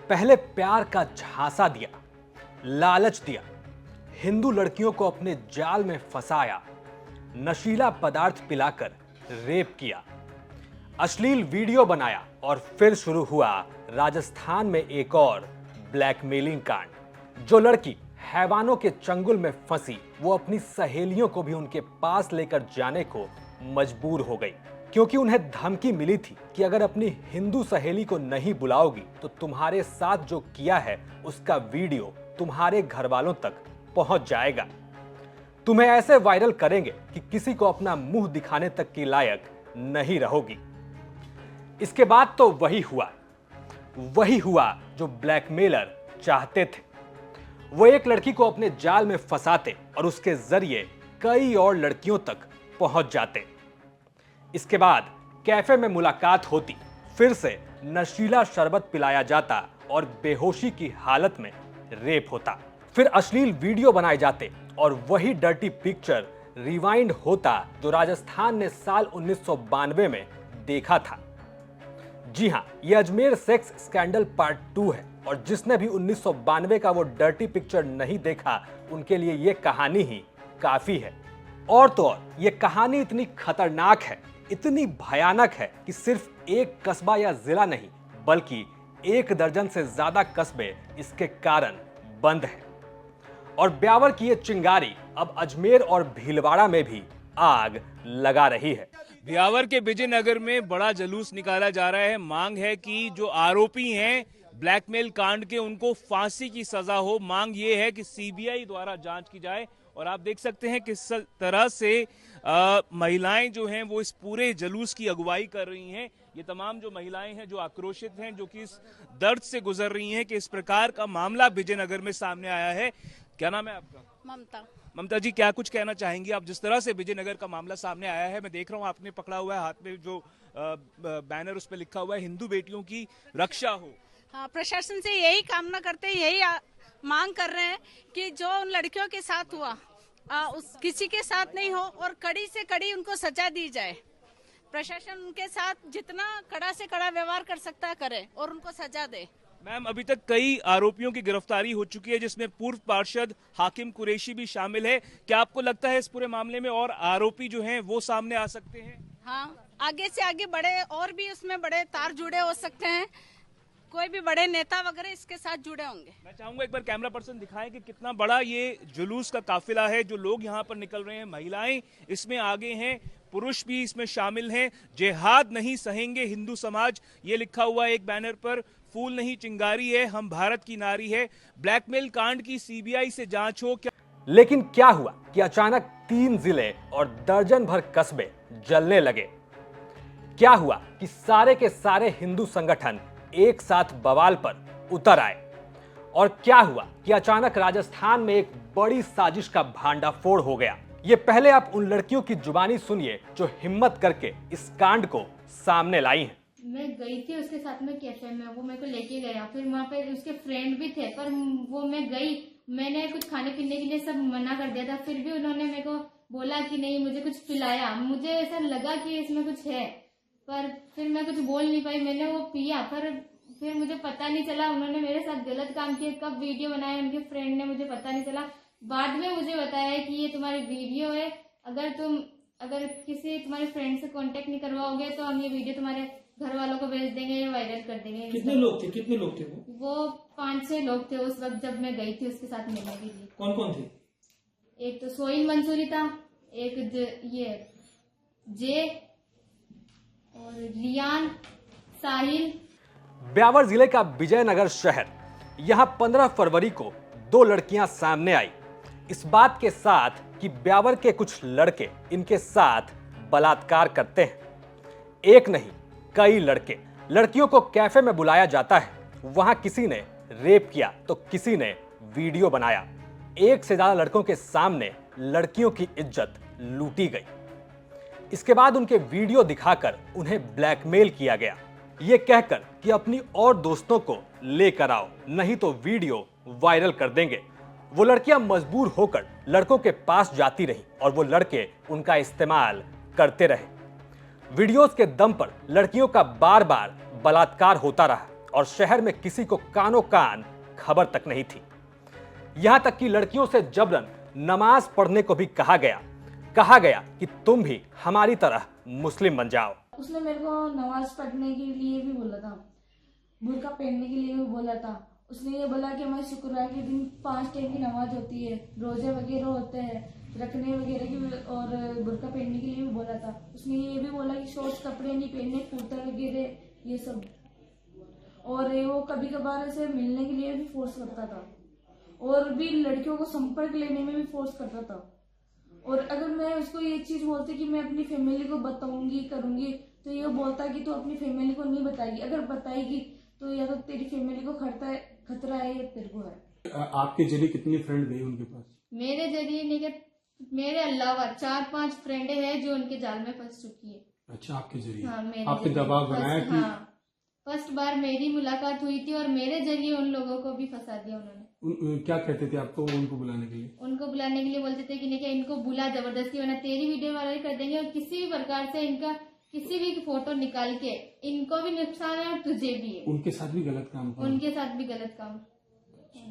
पहले प्यार का झांसा दिया, लालच दिया, हिंदू लड़कियों को अपने जाल में फंसाया, नशीला पदार्थ पिलाकर रेप किया, अश्लील वीडियो बनाया और फिर शुरू हुआ राजस्थान में एक और ब्लैकमेलिंग कांड। जो लड़की हैवानों के चंगुल में फंसी वो अपनी सहेलियों को भी उनके पास लेकर जाने को मजबूर हो गई, क्योंकि उन्हें धमकी मिली थी कि अगर अपनी हिंदू सहेली को नहीं बुलाओगी तो तुम्हारे साथ जो किया है उसका वीडियो तुम्हारे घर वालों तक पहुंच जाएगा। तुम्हें ऐसे वायरल करेंगे कि किसी को अपना मुंह दिखाने तक की लायक नहीं रहोगी। इसके बाद तो वही हुआ जो ब्लैकमेलर चाहते थे। वो एक लड़की को अपने जाल में फंसाते और उसके जरिए कई और लड़कियों तक पहुंच जाते। इसके बाद कैफे में मुलाकात होती, फिर से नशीला शरबत पिलाया जाता और बेहोशी की हालत में रेप होता। फिर अश्लील वीडियो बनाए जाते और वही डर्टी पिक्चर रिवाइंड होता जो राजस्थान ने साल 1992 में देखा था। जी हां, यह अजमेर सेक्स स्कैंडल पार्ट 2 है और जिसने भी 1992 का वो डर्टी पिक्चर नहीं देखा उनके लिए यह कहानी ही काफी है। और तो और ये कहानी इतनी खतरनाक है, इतनी भयानक है कि सिर्फ एक कस्बा या जिला नहीं बल्कि 1 दर्जन से ज्यादा कस्बे इसके कारण बंद हैं। और ब्यावर की ये चिंगारी अब अजमेर और भीलवाड़ा में भी आग लगा रही है। ब्यावर के विजयनगर में बड़ा जुलूस निकाला जा रहा है। मांग है कि जो आरोपी हैं ब्लैकमेल कांड के उनको फांसी की सजा हो। मांग ये है कि सीबीआई द्वारा जांच की जाए। और आप देख सकते हैं किस तरह से महिलाएं जो हैं वो इस पूरे जुलूस की अगुवाई कर रही हैं। ये तमाम जो महिलाएं हैं जो आक्रोशित हैं, जो कि इस दर्द से गुजर रही हैं कि इस प्रकार का मामला विजयनगर में सामने आया है। क्या नाम है आपका? ममता। ममता जी, क्या कुछ कहना चाहेंगी आप? जिस तरह से विजयनगर का मामला सामने आया है, मैं देख रहा हूँ आपने पकड़ा हुआ है हाथ में जो बैनर, उस पर लिखा हुआ है हिंदू बेटियों की रक्षा हो। हाँ, प्रशासन से यही कामना करते हैं, यही मांग कर रहे हैं कि जो उन लड़कियों के साथ हुआ उस किसी के साथ नहीं हो और कड़ी से कड़ी उनको सजा दी जाए। प्रशासन उनके साथ जितना कड़ा से कड़ा व्यवहार कर सकता है करे और उनको सजा दे। मैम, अभी तक कई आरोपियों की गिरफ्तारी हो चुकी है जिसमें पूर्व पार्षद हाकिम कुरैशी भी शामिल है। क्या आपको लगता है इस पूरे मामले में और आरोपी जो हैं वो सामने आ सकते हैं? हाँ, आगे से आगे बड़े और भी उसमें बड़े तार जुड़े हो सकते हैं। कोई भी बड़े नेता वगैरह इसके साथ जुड़े होंगे। मैं चाहूंगा एक बार कैमरा पर्सन दिखाएं कि कितना बड़ा ये जुलूस का काफिला है। जो लोग यहाँ पर निकल रहे हैं, महिलाएं इसमें आगे हैं, पुरुष भी इसमें शामिल हैं। जिहाद नहीं सहेंगे हिंदू समाज, ये लिखा हुआ है एक बैनर पर। फूल नहीं चिंगारी है, हम भारत की नारी है। ब्लैकमेल कांड की सीबीआई से जांच हो। लेकिन क्या हुआ कि अचानक 3 जिले और दर्जन भर कस्बे जलने लगे? क्या हुआ कि सारे के सारे हिंदू संगठन एक साथ बवाल पर उतर आए? और क्या हुआ कि अचानक राजस्थान में एक बड़ी साजिश का भांडाफोड़ हो गया? ये पहले आप उन लड़कियों की जुबानी सुनिए जो हिम्मत करके इस कांड को सामने लाई हैं। मैं गई थी उसके साथ में कैफे में, वो मेरे को लेके गया। फिर वहाँ पे उसके फ्रेंड भी थे, पर वो मैं गई, मैंने कुछ खाने पीने के लिए सब मना कर दिया था। फिर भी उन्होंने मेरे को बोला कि नहीं, मुझे कुछ पिलाया। मुझे ऐसा लगा कि इसमें कुछ है, पर फिर मैं कुछ बोल नहीं पाई। मैंने वो पिया, पर फिर मुझे पता नहीं चला उन्होंने मेरे साथ गलत काम किया। कब वीडियो बनाया उनके फ्रेंड ने मुझे पता नहीं चला। बाद में मुझे बताया कि ये तुम्हारी वीडियो है, अगर किसी तुम्हारे फ्रेंड से कांटेक्ट नहीं करवाओगे तो हम ये वीडियो तुम्हारे घर वालों को भेज देंगे या वायरल कर देंगे। कितने लोग थे वो 5-6 लोग थे उस वक्त जब मैं गई थी उसके साथ मिलने के लिए। कौन कौन थे? एक तो सोइन मंसूरी था, एक ये जे और रियान, साहिल। ब्यावर जिले का विजयनगर शहर, यहां 15 फरवरी को 2 लड़कियां सामने आई इस बात के साथ कि ब्यावर के कुछ लड़के इनके साथ बलात्कार करते हैं। एक नहीं, कई लड़कियों को कैफे में बुलाया जाता है, वहां किसी ने रेप किया तो किसी ने वीडियो बनाया। 1 से ज्यादा लड़कों के सामने लड़कियों की इज्जत लूटी गई। इसके बाद उनके वीडियो दिखाकर उन्हें ब्लैकमेल किया गया, ये कहकर कि अपनी और दोस्तों को लेकर आओ, नहीं तो वीडियो वायरल कर देंगे। वो लड़कियां मजबूर होकर लड़कों के पास जाती रहीं और वो लड़के उनका इस्तेमाल करते रहे। वीडियोस के दम पर लड़कियों का बार बार बलात्कार होता रहा और शहर में किसी को कानो कान खबर तक नहीं थी। यहां तक कि लड़कियों से जबरन नमाज पढ़ने को भी कहा गया कि तुम भी हमारी तरह मुस्लिम बन जाओ। उसने मेरे को नमाज पढ़ने के लिए भी बोला था, बुर्का पहनने के लिए भी बोला था। उसने ये बोला कि हमारे शुक्रवार के दिन 5 टाइम की नमाज होती है, रोजे वगैरह होते हैं, रखने वगैरह की, और बुर्का पहनने के लिए भी बोला था। उसने ये भी बोला कि शॉर्ट्स कपड़े नहीं पहनने, कुर्ता वगैरह ये सब। और वो कभी कभार ऐसे मिलने के लिए भी फोर्स करता था, और भी लड़कियों को संपर्क लेने में भी फोर्स करता था। और अगर मैं उसको ये चीज बोलती कि मैं अपनी फैमिली को बताऊंगी करूंगी, तो ये बोलता कि तू अपनी फैमिली को नहीं बताएगी, अगर बताएगी तो या तो तेरी फैमिली को खतरा है या तेरे को है। आपके जरिए कितनी फ्रेंड गई उनके पास? मेरे जरिए नहीं कि मेरे अलावा 4-5 फ्रेंडे हैं जो उनके जाल में फंस चुकी है। अच्छा, आपके जरिए? हाँ, मेरे आपने जरिए। दबाव बनाया कि? हाँ, फर्स्ट बार मेरी मुलाकात हुई थी और मेरे जरिए उन लोगों को भी फंसा दिया उन्होंने। क्या कहते थे आपको उनको बुलाने के लिए? उनको बुलाने के लिए बोलते थे कि नहीं कि इनको बुला जबरदस्ती, वरना तेरी वीडियो वायरल कर देंगे, और किसी भी प्रकार से इनका किसी भी फोटो निकाल के इनको भी नुकसान है और तुझे भी है। उनके साथ भी गलत काम किया? उनके साथ भी गलत काम,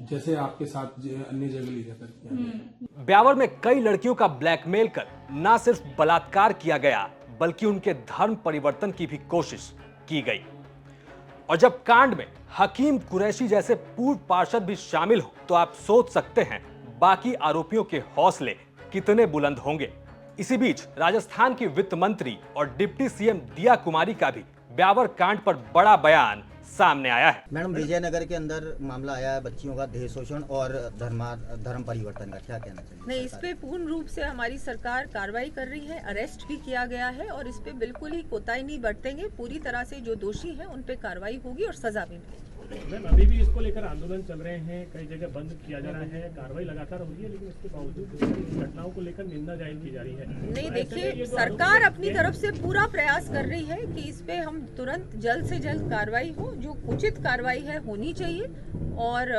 जैसे आपके साथ अन्य जगह ले जाकर किया। ब्यावर में कई लड़कियों का ब्लैकमेल कर न सिर्फ बलात्कार किया गया, बल्कि उनके धर्म परिवर्तन की भी कोशिश की गई। और जब कांड में हकीम कुरैशी जैसे पूर्व पार्षद भी शामिल हो, तो आप सोच सकते हैं बाकी आरोपियों के हौसले कितने बुलंद होंगे। इसी बीच राजस्थान की वित्त मंत्री और डिप्टी सीएम दिया कुमारी का भी ब्यावर कांड पर बड़ा बयान सामने आया है। मैडम, विजयनगर के अंदर मामला आया है बच्चियों का देह शोषण और धर्म परिवर्तन का, क्या कहना चाहिए? नहीं, इस पे पूर्ण रूप से हमारी सरकार कार्रवाई कर रही है, अरेस्ट भी किया गया है और इस पे बिल्कुल ही कोताही नहीं बरतेंगे। पूरी तरह से जो दोषी हैं उन पे कार्रवाई होगी और सजा भी मिलेगी। मैम, अभी भी इसको लेकर आंदोलन चल रहे हैं, कई जगह बंद किया जा रहा है, कार्रवाई लगातार हो रही है, लेकिन इसके बावजूद इन घटनाओं को लेकर निंदा जाहिर की जा रही है। नहीं, देखिए, सरकार अपनी तरफ से पूरा प्रयास कर रही है कि इस पे हम तुरंत जल्द से जल्द कार्रवाई हो, जो उचित कार्रवाई है होनी चाहिए, और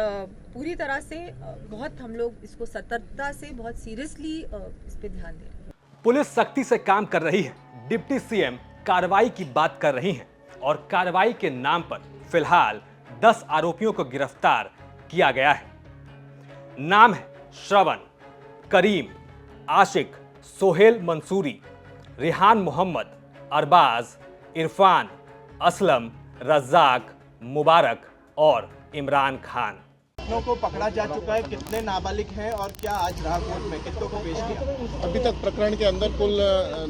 पूरी तरह से बहुत हम लोग इसको सतर्कता से बहुत सीरियसली इस पे ध्यान दे रहे हैं। पुलिस सख्ती से काम कर रही है, डिप्टी सीएम कार्रवाई की बात कर रही हैं, और कार्रवाई के नाम पर फिलहाल 10 आरोपियों को गिरफ्तार किया गया है। नाम है श्रवण, करीम, आशिक, सोहेल मंसूरी, रिहान मोहम्मद, अरबाज, इरफान, असलम, रज्जाक, मुबारक और इमरान खान। कितनों को पकड़ा जा चुका है, कितने नाबालिग हैं और क्या आज रहा कोर्ट में, कितनों को पेश किया? अभी तक प्रकरण के अंदर कुल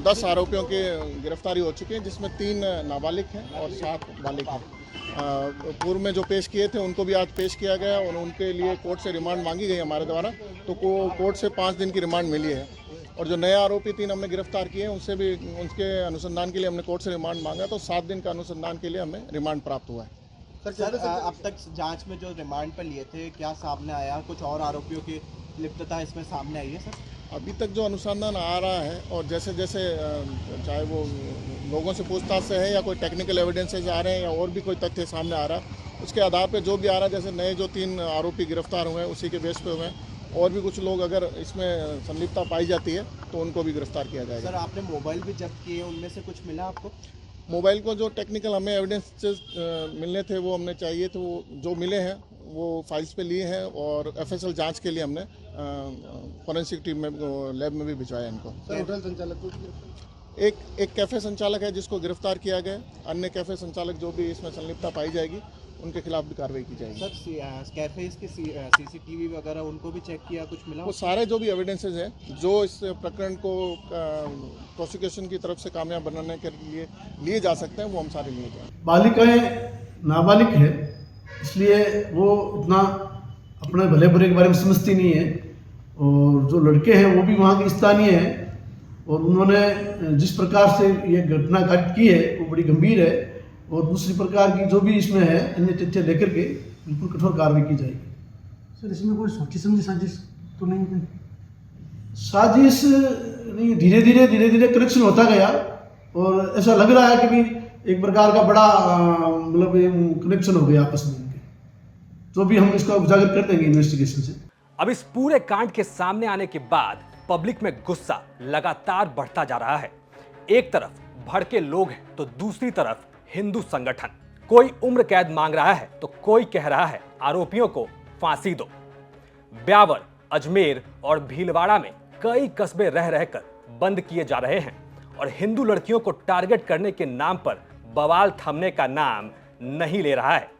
10 आरोपियों की गिरफ्तारी हो चुकी है, जिसमें 3 नाबालिग हैं और 7 बालिग हैं। पूर्व में जो पेश किए थे उनको भी आज पेश किया गया और उनके लिए कोर्ट से रिमांड मांगी गई हमारे द्वारा, तो कोर्ट से 5 दिन की रिमांड मिली है। और जो नए आरोपी 3 हमने गिरफ्तार किए हैं, उनसे भी उनके अनुसंधान के लिए हमने कोर्ट से रिमांड मांगा, तो 7 दिन का अनुसंधान के लिए हमें रिमांड प्राप्त हुआ है। सर, अब तक जांच में जो रिमांड पर लिए थे, क्या सामने आया? कुछ और आरोपियों की लिप्तता इसमें सामने आई है सर? अभी तक जो अनुसंधान आ रहा है, और जैसे जैसे चाहे वो लोगों से पूछताछ से है या कोई टेक्निकल एविडेंसेज आ रहे हैं या और भी कोई तथ्य सामने आ रहा है, उसके आधार पर जो भी आ रहा है, जैसे नए जो 3 आरोपी गिरफ्तार हुए हैं उसी के बेस पे हुए हैं, और भी कुछ लोग अगर इसमें संलिप्तता पाई जाती है तो उनको भी गिरफ्तार किया जाएगा। सर, आपने मोबाइल भी जब्त किए, उनमें से कुछ मिला आपको? मोबाइल को जो टेक्निकल हमें एविडेंसेस मिलने थे वो हमने चाहिए, तो वो जो मिले हैं वो फाइल्स पे लिए हैं, और एफएसएल जांच के लिए हमने फॉरेंसिक टीम में लैब में भी भिजवाया इनको। होटल संचालक एक कैफे संचालक है जिसको गिरफ्तार किया गया, अन्य कैफे संचालक जो भी इसमें संलिप्तता पाई जाएगी उनके खिलाफ भी कार्रवाई की जाएगी। सर, कैफे के सीसीटीवी वगैरह उनको भी चेक किया, कुछ मिला? वो सारे जो भी एविडेंसेस हैं जो इस प्रकरण को प्रोसिक्यूशन की तरफ से कामयाब बनाने के लिए लिए जा सकते हैं, वो हम सारे लिए जाएंगे। बालिकाएं नाबालिग है, इसलिए वो इतना अपने भले बुरे के बारे में समझती नहीं है, और जो लड़के हैं वो भी वहाँ के स्थानीय हैं, और उन्होंने जिस प्रकार से ये घटना घटित की है वो बड़ी गंभीर है, और दूसरी प्रकार की जो भी इसमें है अन्य तथ्य लेकर के बिल्कुल कठोर कार्रवाई की जाएगी। सर, इसमें कोई सोची समझी साजिश तो नहीं है? साजिश नहीं, धीरे धीरे कनेक्शन होता गया, और ऐसा लग रहा है कि भी एक प्रकार का बड़ा मतलब कनेक्शन हो गया आपस में इनके, तो भी हम इसका उजागर कर देंगे इन्वेस्टिगेशन से। अब इस पूरे कांड के सामने आने के बाद पब्लिक में गुस्सा लगातार बढ़ता जा रहा है। एक तरफ भड़के लोग हैं तो दूसरी तरफ हिंदू संगठन। कोई उम्र कैद मांग रहा है तो कोई कह रहा है आरोपियों को फांसी दो। ब्यावर, अजमेर और भीलवाड़ा में कई कस्बे रह रहकर बंद किए जा रहे हैं और हिंदू लड़कियों को टारगेट करने के नाम पर बवाल थमने का नाम नहीं ले रहा है।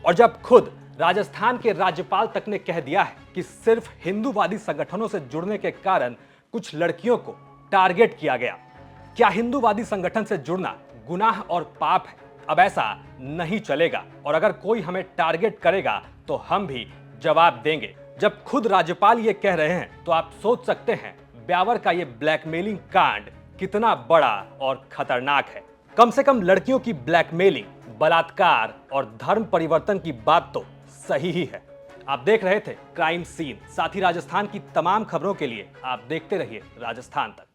और जब खुद राजस्थान के राज्यपाल तक ने कह दिया है कि सिर्फ हिंदूवादी संगठनों से जुड़ने के कारण कुछ लड़कियों को टारगेट किया गया, क्या हिंदूवादी संगठन से जुड़ना गुनाह और पाप है? अब ऐसा नहीं चलेगा और अगर कोई हमें टारगेट करेगा तो हम भी जवाब देंगे। जब खुद राज्यपाल ये कह रहे हैं तो आप सोच सकते हैं ब्यावर का ये ब्लैकमेलिंग कांड कितना बड़ा और खतरनाक है। कम से कम लड़कियों की ब्लैकमेलिंग, बलात्कार और धर्म परिवर्तन की बात तो सही ही है। आप देख रहे थे क्राइम सीन। साथ ही राजस्थान की तमाम खबरों के लिए आप देखते रहिए राजस्थान तक।